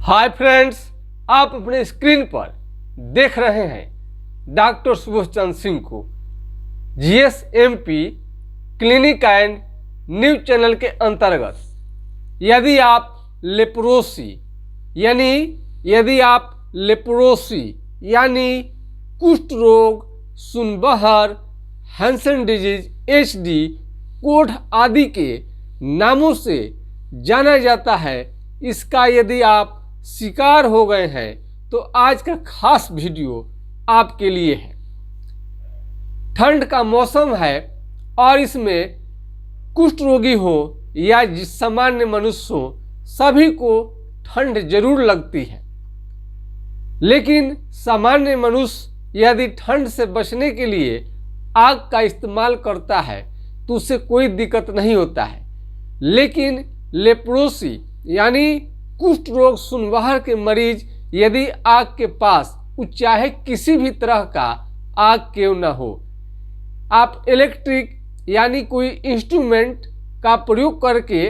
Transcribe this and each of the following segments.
Hi friends, आप अपने screen पर देख रहे हैं डॉक्टर सुबोध चंद्र सिंह को जीएसएमपी क्लिनिक एंड न्यूज चैनल के अंतर्गत। यदि आप लेप्रोसी यानी कुष्ठ रोग, सुनबहर, हैंसन डिजीज, एचडी, कोढ़ आदि के नामों से जाना जाता है, इसका यदि आप शिकार हो गए हैं तो आज का खास वीडियो आपके लिए है। ठंड का मौसम है और इसमें कुष्ठ रोगी हो या सामान्य मनुष्य हो, सभी को ठंड जरूर लगती है। लेकिन सामान्य मनुष्य यदि ठंड से बचने के लिए आग का इस्तेमाल करता है तो उससे कोई दिक्कत नहीं होता है। लेकिन लेप्रोसी यानी कुष्ठ रोग, सुनबहर के मरीज यदि आग के पास, चाहे किसी भी तरह का आग क्यों न हो, आप इलेक्ट्रिक यानी कोई इंस्ट्रूमेंट का प्रयोग करके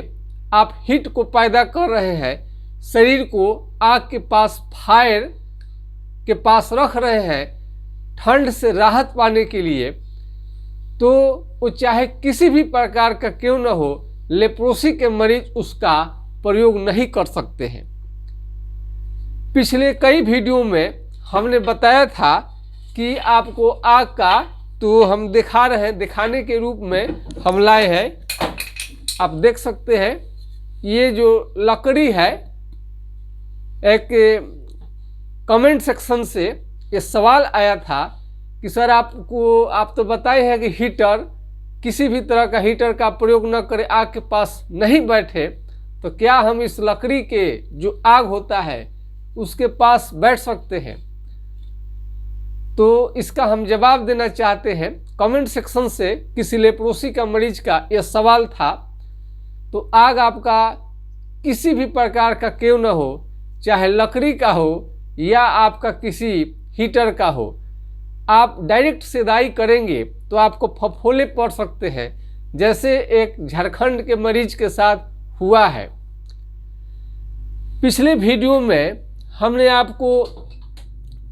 आप हीट को पैदा कर रहे हैं, शरीर को आग के पास, फायर के पास रख रहे हैं ठंड से राहत पाने के लिए, तो वो चाहे किसी भी प्रकार का क्यों न हो, लेप्रोसी के मरीज उसका प्रयोग नहीं कर सकते हैं। पिछले कई वीडियो में हमने बताया था कि आपको आग का, तो हम दिखा रहे हैं, दिखाने के रूप में हम लाए हैं। आप देख सकते हैं ये जो लकड़ी है, एक कमेंट सेक्शन से ये सवाल आया था कि सर आप तो बताए हैं कि हीटर, किसी भी तरह का हीटर का प्रयोग न करें, आग के पास नहीं बैठे, तो क्या हम इस लकड़ी के जो आग होता है उसके पास बैठ सकते हैं? तो इसका हम जवाब देना चाहते हैं। कमेंट सेक्शन से किसी लेप्रोसी का मरीज का यह सवाल था। तो आग आपका किसी भी प्रकार का क्यों न हो, चाहे लकड़ी का हो या आपका किसी हीटर का हो, आप डायरेक्ट सेदाई करेंगे तो आपको फफोले पड़ सकते हैं, जैसे एक झारखंड के मरीज के साथ हुआ है। पिछले वीडियो में हमने आपको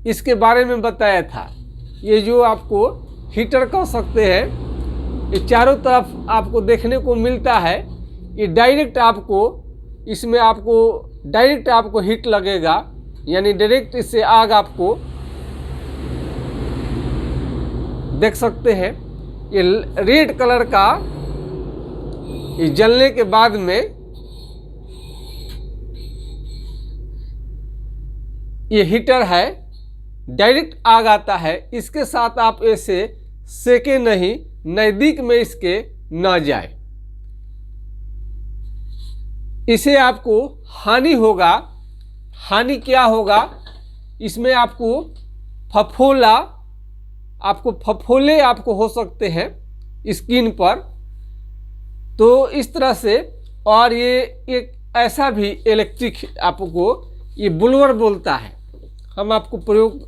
इसके बारे में बताया था। ये जो आपको हीटर कह सकते हैं, ये चारों तरफ आपको देखने को मिलता है। ये डायरेक्ट आपको, इसमें आपको डायरेक्ट आपको हीट लगेगा, यानी डायरेक्ट इससे आग आपको देख सकते हैं। ये रेड कलर का, ये जलने के बाद में ये हीटर है, डायरेक्ट आग आता है। इसके साथ आप ऐसे सेके नहीं, नज़दीक में इसके न जाए, इसे आपको हानि होगा। हानि क्या होगा, इसमें आपको फफोले आपको हो सकते हैं स्किन पर। तो इस तरह से, और ये एक ऐसा भी इलेक्ट्रिक आपको ये बुलवर बोलता है, हम आपको प्रयोग,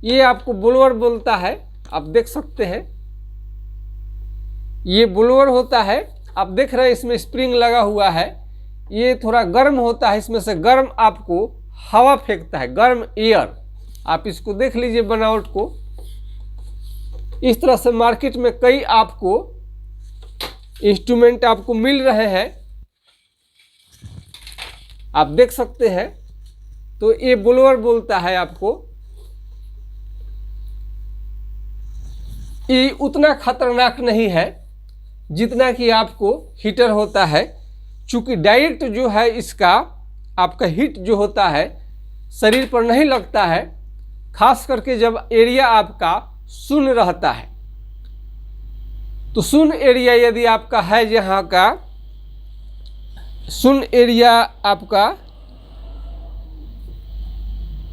ये आपको बुलवर बोलता है। आप देख सकते हैं ये बुलवर होता है। आप देख रहे हैं इसमें स्प्रिंग लगा हुआ है। ये थोड़ा गर्म होता है, इसमें से गर्म आपको हवा फेंकता है, गर्म एयर। आप इसको देख लीजिए बनावट को। इस तरह से मार्केट में कई आपको इंस्ट्रूमेंट आपको मिल रहे हैं, आप देख सकते हैं। तो ये बुलवर बोलता है आपको। ये उतना खतरनाक नहीं है जितना कि आपको हीटर होता है, चूंकि डायरेक्ट जो है इसका आपका हीट जो होता है शरीर पर नहीं लगता है, खास करके जब एरिया आपका शून्य रहता है। तो शून्य एरिया यदि आपका है, यहाँ का शून्य एरिया आपका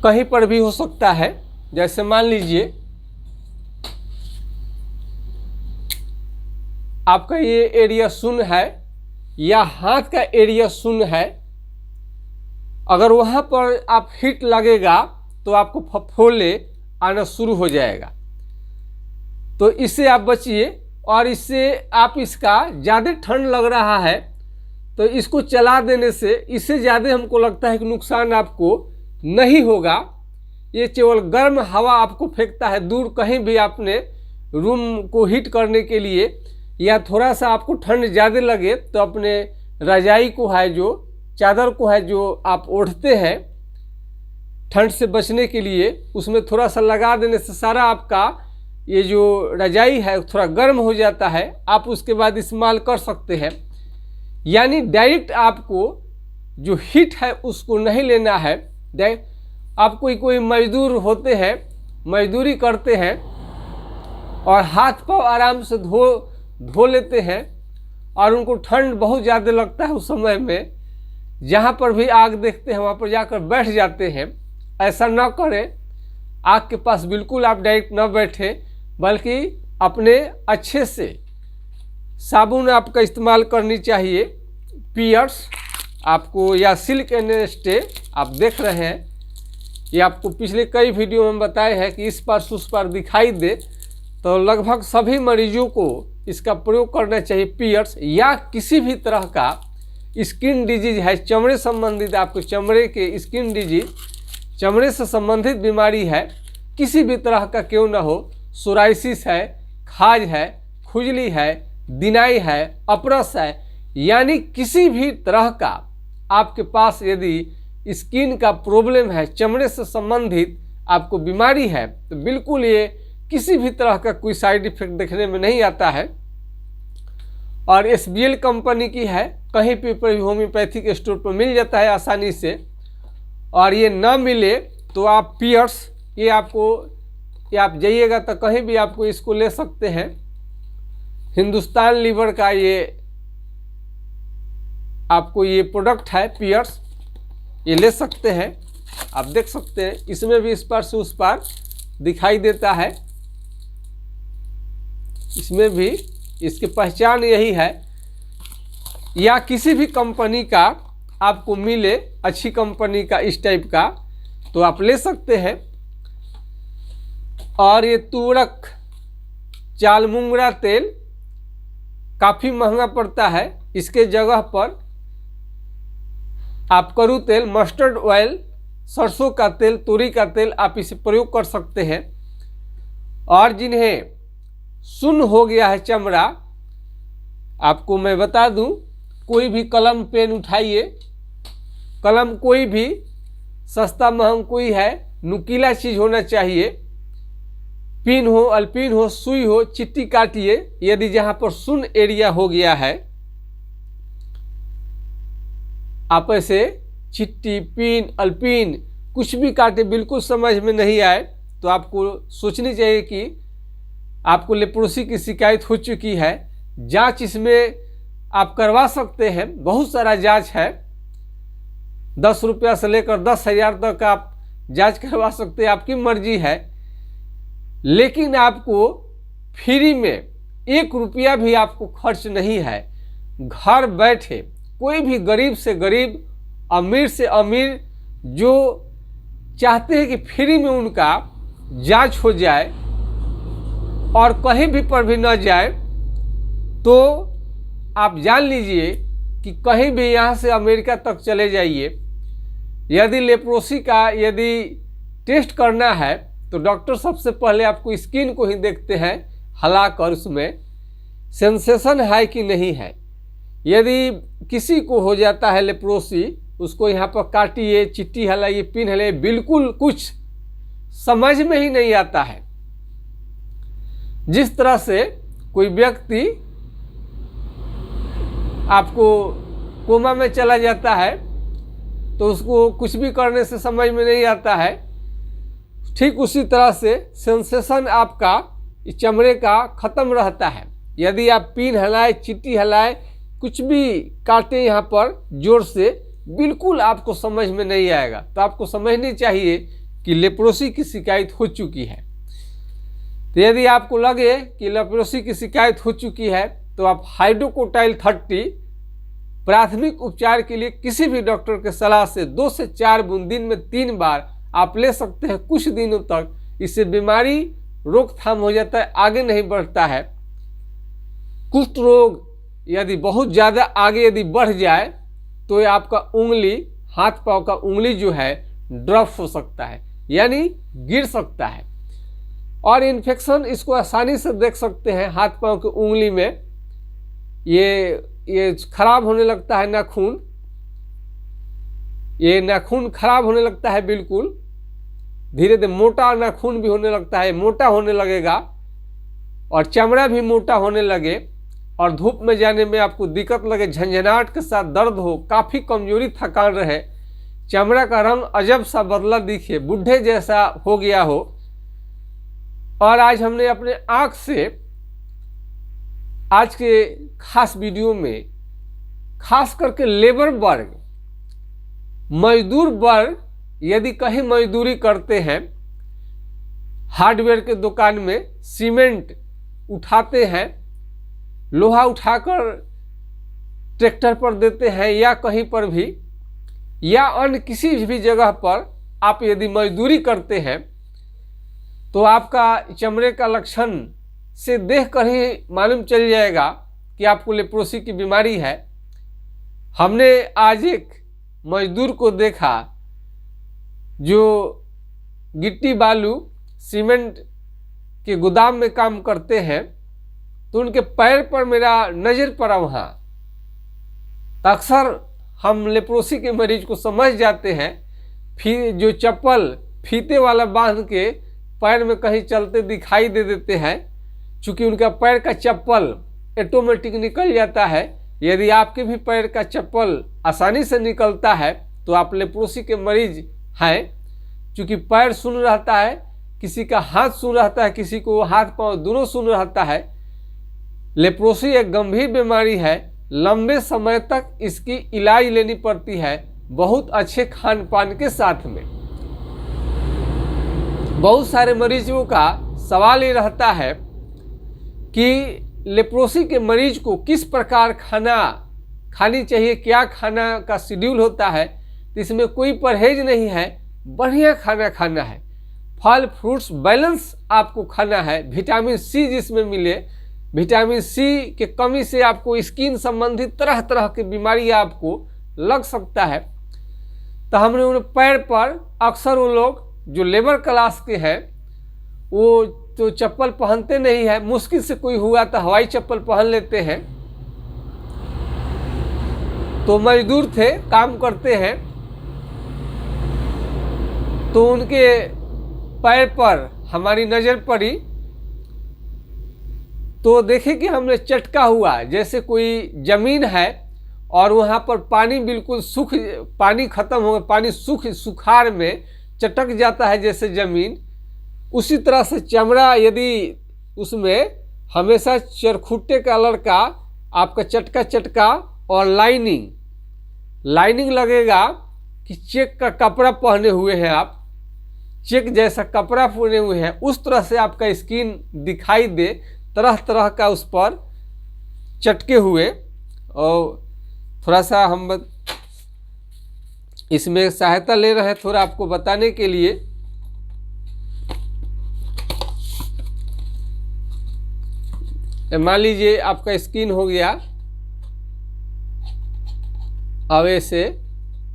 कहीं पर भी हो सकता है, जैसे मान लीजिए आपका ये एरिया शून्य है या हाथ का एरिया शून्य है, अगर वहाँ पर आप हीट लगेगा तो आपको फफोले आना शुरू हो जाएगा। तो इससे आप बचिए। और इससे आप, इसका ज़्यादा ठंड लग रहा है तो इसको चला देने से इससे ज़्यादा हमको लगता है कि नुकसान आपको नहीं होगा। ये केवल गर्म हवा आपको फेंकता है दूर, कहीं भी आपने रूम को हीट करने के लिए, या थोड़ा सा आपको ठंड ज़्यादा लगे तो अपने रजाई को है जो चादर को है जो आप ओढ़ते हैं ठंड से बचने के लिए, उसमें थोड़ा सा लगा देने से सारा आपका ये जो रजाई है थोड़ा गर्म हो जाता है। आप उसके बाद इस्तेमाल कर सकते हैं। यानी डायरेक्ट आपको जो हीट है उसको नहीं लेना है। आप कोई मजदूर होते हैं, मजदूरी करते हैं और हाथ पाँव आराम से धो लेते हैं और उनको ठंड बहुत ज़्यादा लगता है, उस समय में जहाँ पर भी आग देखते हैं वहाँ पर जाकर बैठ जाते हैं। ऐसा ना करें, आग के पास बिल्कुल आप डायरेक्ट ना बैठें, बल्कि अपने अच्छे से साबुन आपका इस्तेमाल करनी चाहिए। पियर्स आपको या सिल्क एंड स्टे आप देख रहे हैं, ये आपको पिछले कई वीडियो में बताए हैं कि इस पार से उस पार दिखाई दे, तो लगभग सभी मरीजों को इसका प्रयोग करना चाहिए। पियर्स या किसी भी तरह का स्किन डिजीज है, चमड़े संबंधित, आपको चमड़े के स्किन डिजीज, चमड़े से संबंधित बीमारी है, किसी भी तरह का क्यों ना हो, सोराइसिस है, खाज है, खुजली है, दिनाई है, अपरस है, यानी किसी भी तरह का आपके पास यदि स्किन का प्रॉब्लम है, चमड़े से संबंधित आपको बीमारी है, तो बिल्कुल ये किसी भी तरह का कोई साइड इफेक्ट देखने में नहीं आता है। और SBL कंपनी की है, कहीं पर भी होम्योपैथिक स्टोर पर मिल जाता है आसानी से। और ये ना मिले तो आप पियर्स, ये आप जाइएगा तो कहीं भी आपको इसको ले सकते हैं। हिंदुस्तान लीवर का ये आपको ये प्रोडक्ट है पियर्स, ये ले सकते हैं। आप देख सकते हैं इसमें भी इस पार से उस पार दिखाई देता है, इसमें भी इसकी पहचान यही है। या किसी भी कंपनी का आपको मिले, अच्छी कंपनी का इस टाइप का, तो आप ले सकते हैं। और ये तुरक चालमुंगरा तेल काफ़ी महंगा पड़ता है, इसके जगह पर आप करू तेल, मस्टर्ड ऑयल, सरसों का तेल, तोरी का तेल आप इसे प्रयोग कर सकते हैं। और जिन्हें सुन्न हो गया है चमड़ा, आपको मैं बता दूं, कोई भी कलम पेन उठाइए, कलम कोई भी सस्ता महंगा कोई है, नुकीला चीज़ होना चाहिए, पिन हो, अल्पिन हो, सुई हो, चिट्टी काटिए। यदि जहाँ पर सुन्न एरिया हो गया है, आप ऐसे चिट्टी, पिन, अल्पिन कुछ भी काटे, बिल्कुल समझ में नहीं आए तो आपको सोचनी चाहिए कि आपको लेप्रोसी की शिकायत हो चुकी है। जांच इसमें आप करवा सकते हैं, बहुत सारा जांच है, 10 रुपया से लेकर 10,000 तक आप जांच करवा सकते हैं, आपकी मर्जी है। लेकिन आपको फ्री में 1 रुपया भी आपको खर्च नहीं है। घर बैठे कोई भी गरीब से गरीब, अमीर से अमीर, जो चाहते हैं कि फ्री में उनका जांच हो जाए और कहीं भी पर भी न जाए, तो आप जान लीजिए कि कहीं भी यहाँ से अमेरिका तक चले जाइए, यदि लेप्रोसी का यदि टेस्ट करना है तो डॉक्टर सबसे पहले आपको स्किन को ही देखते हैं, हिलाकर उसमें सेंसेशन है कि नहीं है। यदि किसी को हो जाता है लेप्रोसी, उसको यहाँ पर काटिए, चिट्टी हिलाइए, पिन हिलाइए, बिल्कुल कुछ समझ में ही नहीं आता है। जिस तरह से कोई व्यक्ति आपको कोमा में चला जाता है तो उसको कुछ भी करने से समझ में नहीं आता है, ठीक उसी तरह से सेंसेशन आपका चमड़े का ख़त्म रहता है। यदि आप पिन हिलाए, चिट्टी हिलाए, कुछ भी काटे यहाँ पर जोर से, बिल्कुल आपको समझ में नहीं आएगा। तो आपको समझनी चाहिए कि लेप्रोसी की शिकायत हो चुकी है। तो यदि आपको लगे कि लेप्रोसी की शिकायत हो चुकी है तो आप हाइड्रोकोटाइल 30 प्राथमिक उपचार के लिए किसी भी डॉक्टर के सलाह से 2 से 4 बूंद दिन में 3 बार आप ले सकते हैं। कुछ दिनों तक इससे बीमारी रोकथाम हो जाता है, आगे नहीं बढ़ता है। कुष्ठ रोग यदि बहुत ज़्यादा आगे यदि बढ़ जाए तो ये आपका उंगली, हाथ पांव का उंगली जो है ड्रॉप हो सकता है, यानी गिर सकता है। और इन्फेक्शन इसको आसानी से देख सकते हैं, हाथ पांव की उंगली में ये खराब होने लगता है नाखून, ये नाखून खराब होने लगता है, बिल्कुल धीरे धीरे मोटा नाखून भी होने लगता है, मोटा होने लगेगा और चमड़ा भी मोटा होने लगे और धूप में जाने में आपको दिक्कत लगे, झंझनाहट के साथ दर्द हो, काफ़ी कमजोरी थकान रहे, चमड़ा का रंग अजब सा बदला दिखे, बूढ़े जैसा हो गया हो। और आज हमने अपने आँख से आज के खास वीडियो में खास करके लेबर वर्ग, मजदूर वर्ग यदि कहीं मजदूरी करते हैं, हार्डवेयर के दुकान में सीमेंट उठाते हैं, लोहा उठाकर ट्रैक्टर पर देते हैं या कहीं पर भी या अन्य किसी भी जगह पर आप यदि मजदूरी करते हैं तो आपका चमड़े का लक्षण से देखकर ही मालूम चल जाएगा कि आपको लेप्रोसी की बीमारी है। हमने आज एक मजदूर को देखा जो गिट्टी बालू सीमेंट के गोदाम में काम करते हैं, तो उनके पैर पर मेरा नज़र पड़ा वहाँ। तो अक्सर हम लेप्रोसी के मरीज को समझ जाते हैं, फिर जो चप्पल फीते वाला बांध के पैर में कहीं चलते दिखाई दे देते हैं, चूँकि उनका पैर का चप्पल ऑटोमेटिक निकल जाता है। यदि आपके भी पैर का चप्पल आसानी से निकलता है तो आप लेप्रोसी के मरीज हैं, चूँकि पैर सुन रहता है, किसी का हाथ सुन रहता है, किसी को हाथ पांव दोनों सुन रहता है। लेप्रोसी एक गंभीर बीमारी है, लंबे समय तक इसकी इलाज लेनी पड़ती है, बहुत अच्छे खान पान के साथ में। बहुत सारे मरीजों का सवाल ये रहता है कि लेप्रोसी के मरीज को किस प्रकार खाना खानी चाहिए, क्या खाना का शेड्यूल होता है। तो इसमें कोई परहेज नहीं है, बढ़िया खाना खाना है, फल फ्रूट्स बैलेंस आपको खाना है, विटामिन सी जिसमें मिले। विटामिन सी के कमी से आपको स्किन संबंधित तरह तरह की बीमारी आपको लग सकता है। तो हमने उन पैर पर अक्सर वो लोग जो लेबर क्लास के हैं वो तो चप्पल पहनते नहीं है, मुश्किल से कोई हुआ तो हवाई चप्पल पहन लेते हैं। तो मजदूर थे, काम करते हैं, तो उनके पैर पर हमारी नज़र पड़ी तो देखे कि हमने चटका हुआ, जैसे कोई ज़मीन है और वहाँ पर पानी बिल्कुल पानी ख़त्म हो गया, पानी सुखाड़ में चटक जाता है जैसे ज़मीन, उसी तरह से चमड़ा यदि उसमें हमेशा चरखुट्टे का लड़का आपका चटका और लाइनिंग लगेगा कि चेक का कपड़ा पहने हुए हैं आप, चेक जैसा कपड़ा पहने हुए हैं, उस तरह से आपका स्किन दिखाई दे, तरह तरह का उस पर चटके हुए। और थोड़ा सा हम इसमें सहायता ले रहे हैं थोड़ा आपको बताने के लिए। मान लीजिए आपका स्किन हो गया, अब ऐसे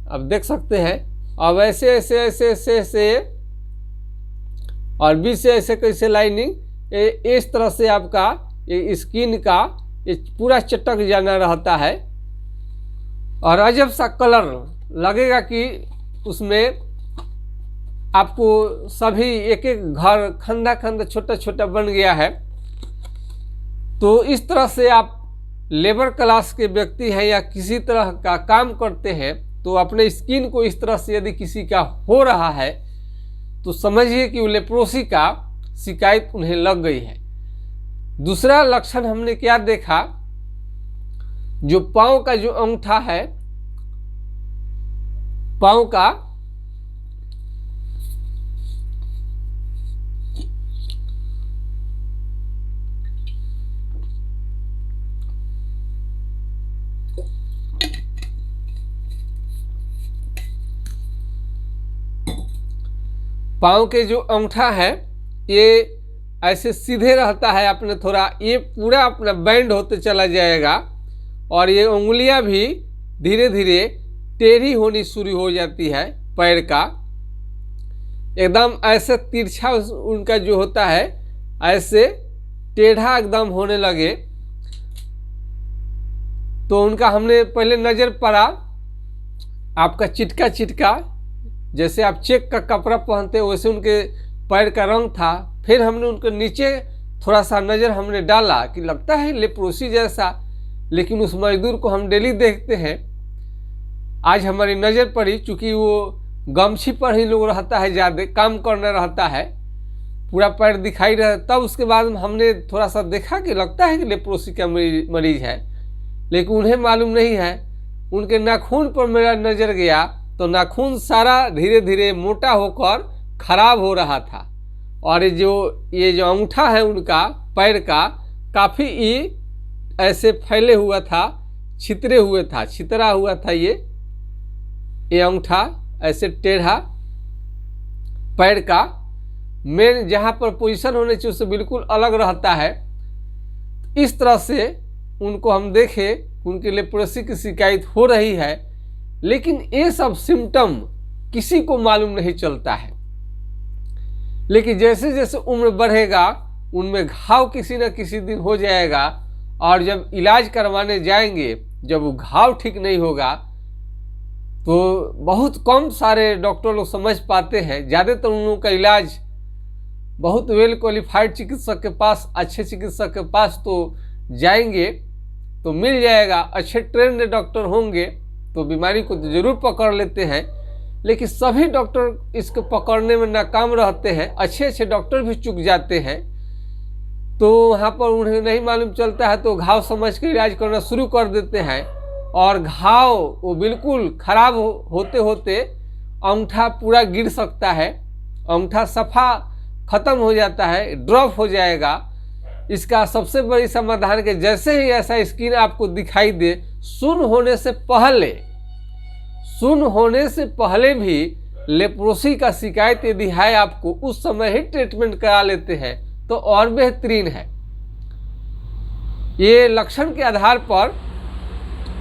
अब देख सकते हैं, अब ऐसे ऐसे ऐसे ऐसे ऐसे और बीच से ऐसे कैसे लाइनिंग, इस तरह से आपका ये स्किन का ये पूरा चटक जाना रहता है और अजब सा कलर लगेगा कि उसमें आपको सभी एक एक घर खंदा खंदा छोटा छोटा बन गया है। तो इस तरह से आप लेबर क्लास के व्यक्ति हैं या किसी तरह का काम करते हैं तो अपने स्किन को इस तरह से यदि किसी का हो रहा है तो समझिए कि वो लेप्रोसी का शिकायत उन्हें लग गई है। दूसरा लक्षण हमने क्या देखा, जो पाँव का जो अंगूठा है, पाँव का पाँव के जो अंगूठा है ये ऐसे सीधे रहता है, अपने थोड़ा ये पूरा अपना बैंड होते चला जाएगा और ये उंगलियां भी धीरे धीरे टेढ़ी होनी शुरू हो जाती है। पैर का एकदम ऐसे तिरछा उनका जो होता है ऐसे टेढ़ा एकदम होने लगे। तो उनका हमने पहले नज़र पड़ा आपका चिटका चिटका, जैसे आप चेक का कपड़ा पहनते वैसे उनके पैर का रंग था। फिर हमने उनके नीचे थोड़ा सा नज़र हमने डाला कि लगता है लेप्रोसी जैसा, लेकिन उस मजदूर को हम डेली देखते हैं। आज हमारी नज़र पड़ी, चूँकि वो गमछी पर ही लोग रहता है, ज़्यादा काम करना रहता है, पूरा पैर दिखाई रहा। तब उसके बाद हमने थोड़ा सा देखा कि लगता है कि लेप्रोसी का मरीज है, लेकिन उन्हें मालूम नहीं है। उनके नाखून पर मेरा नज़र गया तो नाखून सारा धीरे धीरे मोटा होकर खराब हो रहा था, और ये जो अंगूठा है उनका पैर का काफ़ी ऐसे फैले हुआ था, छितरे हुए था, छितरा हुआ था। ये अंगूठा ऐसे टेढ़ा पैर का मेन जहाँ पर पोजीशन होने चाहिए उससे बिल्कुल अलग रहता है। इस तरह से उनको हम देखें, उनके लेप्रोसी की शिकायत हो रही है, लेकिन ये सब सिम्टम किसी को मालूम नहीं चलता है। लेकिन जैसे जैसे उम्र बढ़ेगा उनमें घाव किसी न किसी दिन हो जाएगा, और जब इलाज करवाने जाएंगे, जब वो घाव ठीक नहीं होगा तो बहुत कम सारे डॉक्टर लोग समझ पाते हैं। ज़्यादातर उन लोगों का इलाज बहुत वेल क्वालिफाइड चिकित्सक के पास, अच्छे चिकित्सक के पास तो जाएंगे तो मिल जाएगा। अच्छे ट्रेंड डॉक्टर होंगे तो बीमारी को तो ज़रूर पकड़ लेते हैं, लेकिन सभी डॉक्टर इसको पकड़ने में नाकाम रहते हैं। अच्छे अच्छे डॉक्टर भी चूक जाते हैं, तो वहाँ पर उन्हें नहीं मालूम चलता है तो घाव समझ के इलाज करना शुरू कर देते हैं, और घाव वो बिल्कुल खराब होते होते अंगूठा पूरा गिर सकता है, अंगूठा सफ़ा ख़त्म हो जाता है, ड्रॉप हो जाएगा। इसका सबसे बड़ी समाधान के जैसे ही ऐसा स्किन आपको दिखाई दे, सुन्न होने से पहले भी लेप्रोसी का शिकायत यदि है आपको, उस समय ही ट्रीटमेंट करा लेते हैं तो और बेहतरीन है। ये लक्षण के आधार पर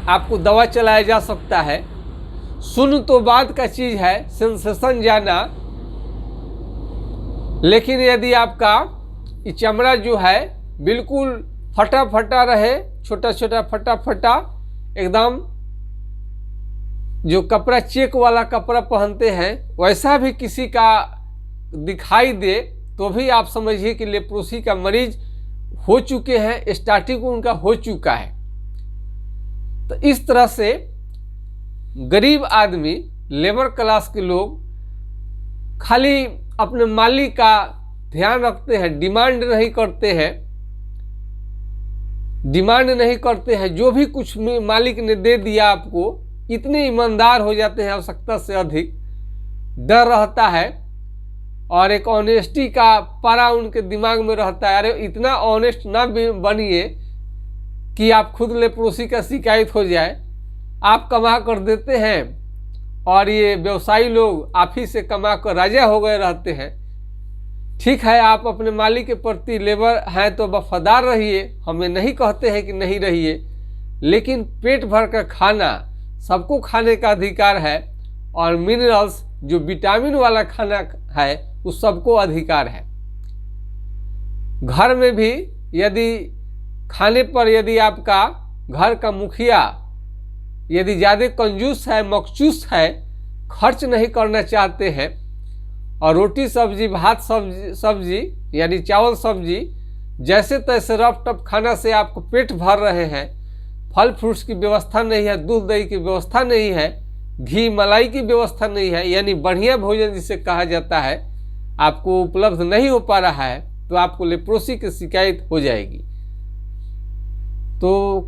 आपको दवा चलाया जा सकता है। सुन्न तो बाद का चीज़ है, सेंसेशन जाना, लेकिन यदि आपका ये चमड़ा जो है बिल्कुल फटा फटा रहे, छोटा छोटा फटा फटा एकदम, जो कपड़ा चेक वाला कपड़ा पहनते हैं वैसा भी किसी का दिखाई दे, तो भी आप समझिए कि लेप्रोसी का मरीज हो चुके हैं, स्टार्टिंग उनका हो चुका है। तो इस तरह से गरीब आदमी, लेबर क्लास के लोग खाली अपने मालिक का ध्यान रखते हैं, डिमांड नहीं करते हैं। जो भी कुछ मालिक ने दे दिया आपको, इतने ईमानदार हो जाते हैं आवश्यकता से अधिक, डर रहता है, और एक ऑनेस्टी का पारा उनके दिमाग में रहता है। अरे इतना ऑनेस्ट ना बनिए कि आप खुद लेप्रोसी का शिकायत हो जाए। आप कमा कर देते हैं और ये व्यवसायी लोग आप ही से कमा कर राजा हो गए रहते हैं। ठीक है, आप अपने मालिक के प्रति लेबर हैं तो वफादार रहिए, हमें नहीं कहते हैं कि नहीं रहिए, लेकिन पेट भर कर खाना सबको खाने का अधिकार है, और मिनरल्स जो विटामिन वाला खाना है उस सबको अधिकार है। घर में भी यदि खाने पर यदि आपका घर का मुखिया यदि ज़्यादा कंजूस है, मखचूस है, खर्च नहीं करना चाहते हैं, और रोटी सब्जी, भात सब्जी यानी चावल सब्जी जैसे तैसे रफ टफ खाना से आपको पेट भर रहे हैं, फल फ्रूट्स की व्यवस्था नहीं है, दूध दही की व्यवस्था नहीं है, घी मलाई की व्यवस्था नहीं है, यानी बढ़िया भोजन जिसे कहा जाता है आपको उपलब्ध नहीं हो पा रहा है, तो आपको लेप्रोसी की शिकायत हो जाएगी। तो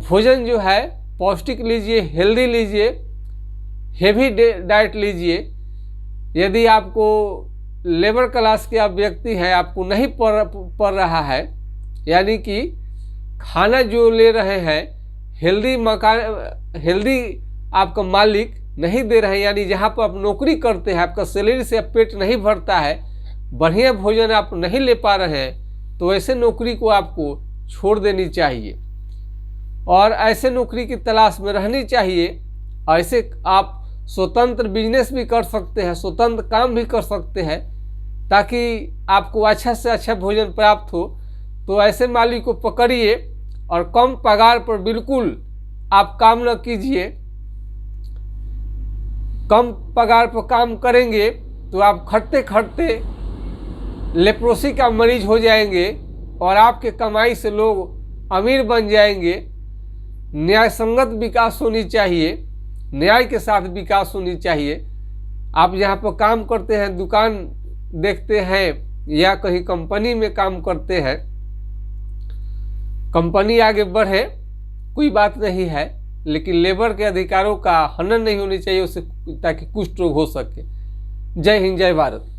भोजन जो है पौष्टिक लीजिए, हेल्दी लीजिए, हेवी डाइट लीजिए। यदि आपको लेबर क्लास के आप व्यक्ति हैं, आपको नहीं पड़ रहा है, यानी कि खाना जो ले रहे हैं हेल्दी आपका मालिक नहीं दे रहे हैं, यानी जहाँ पर आप नौकरी करते हैं आपका सैलरी से पेट नहीं भरता है, बढ़िया भोजन आप नहीं ले पा रहे हैं, तो ऐसे नौकरी को आपको छोड़ देनी चाहिए। तो भोजन जो है पौष्टिक लीजिए, हेल्दी लीजिए, यदि आपको लेबर क्लास के आप व्यक्ति हैं, आपको नहीं पड़ रहा है, यानी कि खाना जो ले रहे हैं हेल्दी आपका मालिक नहीं दे रहे हैं, यानी जहाँ पर आप नौकरी करते हैं आपका सैलरी से पेट नहीं भरता है, बढ़िया भोजन आप नहीं ले पा रहे हैं, तो ऐसे नौकरी को आपको छोड़ देनी चाहिए। और ऐसे नौकरी की तलाश में रहनी चाहिए। ऐसे आप स्वतंत्र बिजनेस भी कर सकते हैं, स्वतंत्र काम भी कर सकते हैं, ताकि आपको अच्छा से अच्छा भोजन प्राप्त हो। तो ऐसे मालिक को पकड़िए और कम पगार पर बिल्कुल आप काम न कीजिए। कम पगार पर काम करेंगे तो आप खटते खटते लेप्रोसी का मरीज हो जाएंगे और आपके कमाई से लोग अमीर बन जाएंगे। न्याय संगत विकास होनी चाहिए, न्याय के साथ विकास होनी चाहिए। आप जहाँ पर काम करते हैं, दुकान देखते हैं या कहीं कंपनी में काम करते हैं, कंपनी आगे बढ़े कोई बात नहीं है, लेकिन लेबर के अधिकारों का हनन नहीं होनी चाहिए उससे, ताकि कुष्ठ रोग हो सके। जय हिंद, जय भारत।